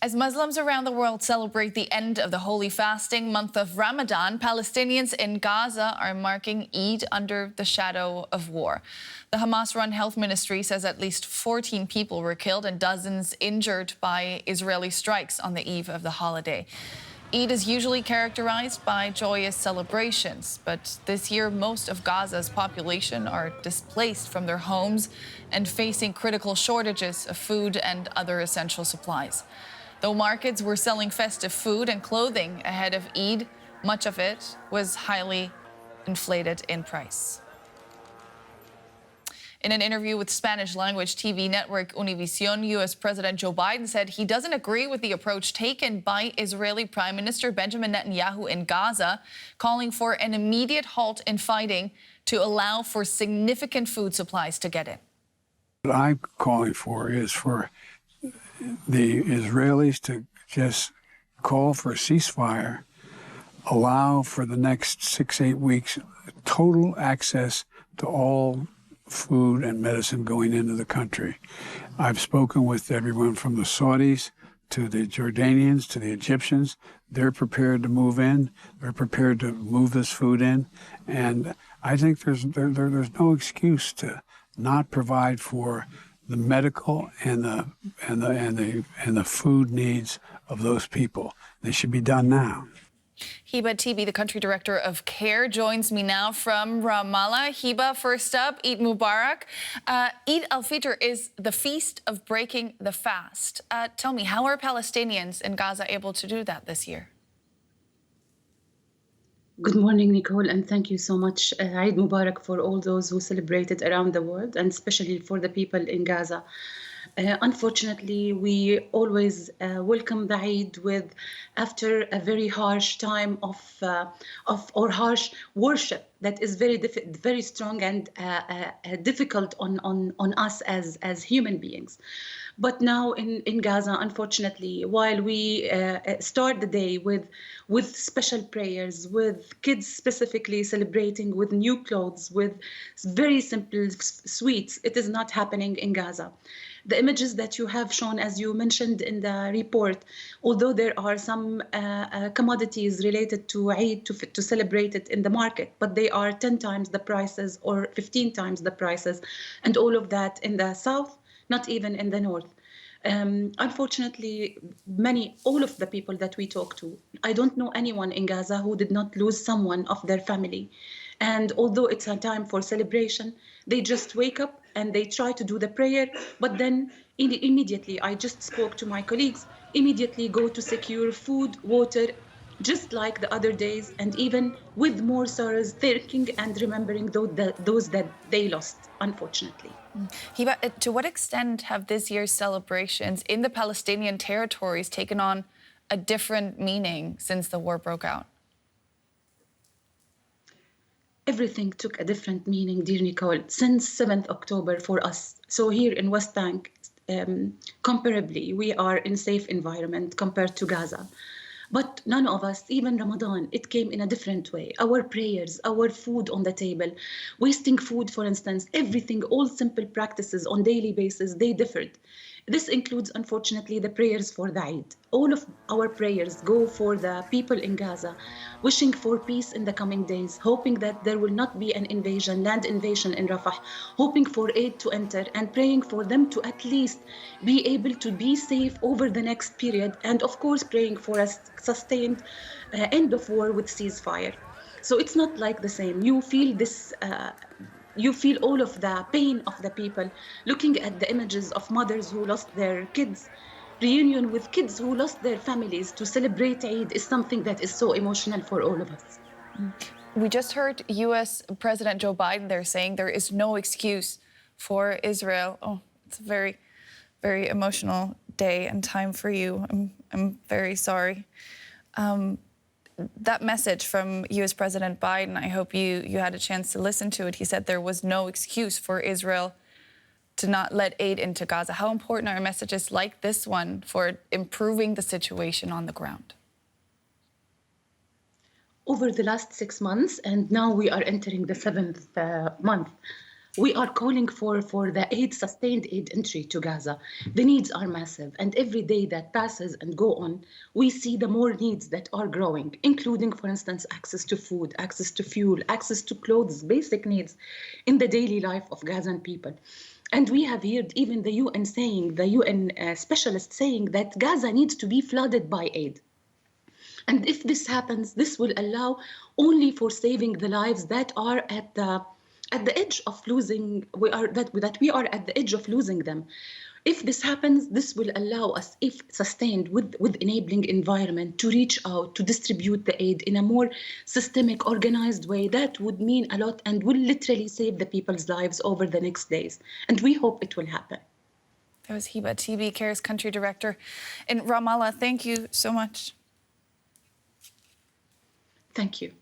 As Muslims around the world celebrate the end of the holy fasting month of Ramadan, Palestinians in Gaza are marking Eid under the shadow of war. The Hamas-run health ministry says at least 14 people were killed and dozens injured by Israeli strikes on the eve of the holiday. Eid is usually characterized by joyous celebrations, but this year most of Gaza's population are displaced from their homes and facing critical shortages of food and other essential supplies. Though markets were selling festive food and clothing ahead of Eid, much of it was highly inflated in price. In an interview with Spanish-language TV network Univision, U.S. President Joe Biden said he doesn't agree with the approach taken by Israeli Prime Minister Benjamin Netanyahu in Gaza, calling for an immediate halt in fighting to allow for significant food supplies to get in. What I'm calling for is for the Israelis to just call for a ceasefire, allow for the next 6-8 weeks total access to all food and medicine going into the country. I've spoken with everyone from the Saudis to the Jordanians to the Egyptians. They're prepared to move in. They're prepared to move this food in. And I think there's no excuse to not provide for the medical and the food needs of those people. They should be done now. Hiba Tibi, the country director of CARE, joins me now from Ramallah. Hiba, first up, Eid Mubarak. Eid al-Fitr is the feast of breaking the fast. Tell me, how are Palestinians in Gaza able to do that this year? Good morning, Nicole, and thank you so much. Eid Mubarak for all those who celebrate it around the world, and especially for the people in Gaza. Unfortunately, we always welcome the Eid after a very harsh time of harsh worship that is very strong and difficult on us as human beings. But now in Gaza, unfortunately, while we start the day with special prayers, with kids specifically celebrating with new clothes, with very simple sweets, it is not happening in Gaza. The images that you have shown, as you mentioned in the report, although there are some commodities related to Eid to celebrate it in the market, but they are 10 times the prices or 15 times the prices, and all of that in the south, not even in the north. Unfortunately, all of the people that we talk to, I don't know anyone in Gaza who did not lose someone of their family. And although it's a time for celebration, they just wake up and they try to do the prayer, but then immediately, I just spoke to my colleagues, immediately go to secure food, water, just like the other days, and even with more sorrows, thinking and remembering those that they lost, unfortunately. Hiba, to what extent have this year's celebrations in the Palestinian territories taken on a different meaning since the war broke out? Everything took a different meaning, dear Nicole, since 7th October for us. So here in West Bank, comparably, we are in safe environment compared to Gaza. But none of us, even Ramadan, it came in a different way. Our prayers, our food on the table, wasting food, for instance, everything, all simple practices on daily basis, they differed. This includes, unfortunately, the prayers for the Eid. All of our prayers go for the people in Gaza, wishing for peace in the coming days, hoping that there will not be an land invasion in Rafah, hoping for aid to enter and praying for them to at least be able to be safe over the next period, and of course praying for a sustained end of war with ceasefire. So it's not like the same. You feel this you feel all of the pain of the people, looking at the images of mothers who lost their kids. Reunion with kids who lost their families to celebrate Eid is something that is so emotional for all of us. We just heard U.S. President Joe Biden there saying there is no excuse for Israel. Oh, it's a very, very emotional day and time for you. I'm very sorry. That message from U.S. President Biden, I hope you had a chance to listen to it. He said there was no excuse for Israel to not let aid into Gaza. How important are messages like this one for improving the situation on the ground? Over the last 6 months, and now we are entering the 7th month, We are calling for the sustained aid entry to Gaza. The needs are massive, and every day that passes and go on, we see the more needs that are growing, including, for instance, access to food, access to fuel, access to clothes, basic needs in the daily life of Gazan people. And we have heard even the UN saying, the UN specialists saying that Gaza needs to be flooded by aid. And if this happens, this will allow only for saving the lives that are at the edge of losing. We are at the edge of losing them. If this happens, this will allow us, if sustained with enabling environment, to reach out, to distribute the aid in a more systemic, organized way. That would mean a lot and will literally save the people's lives over the next days. And we hope it will happen. That was Hiba Tibi, CARE's country director in Ramallah. Thank you so much. Thank you.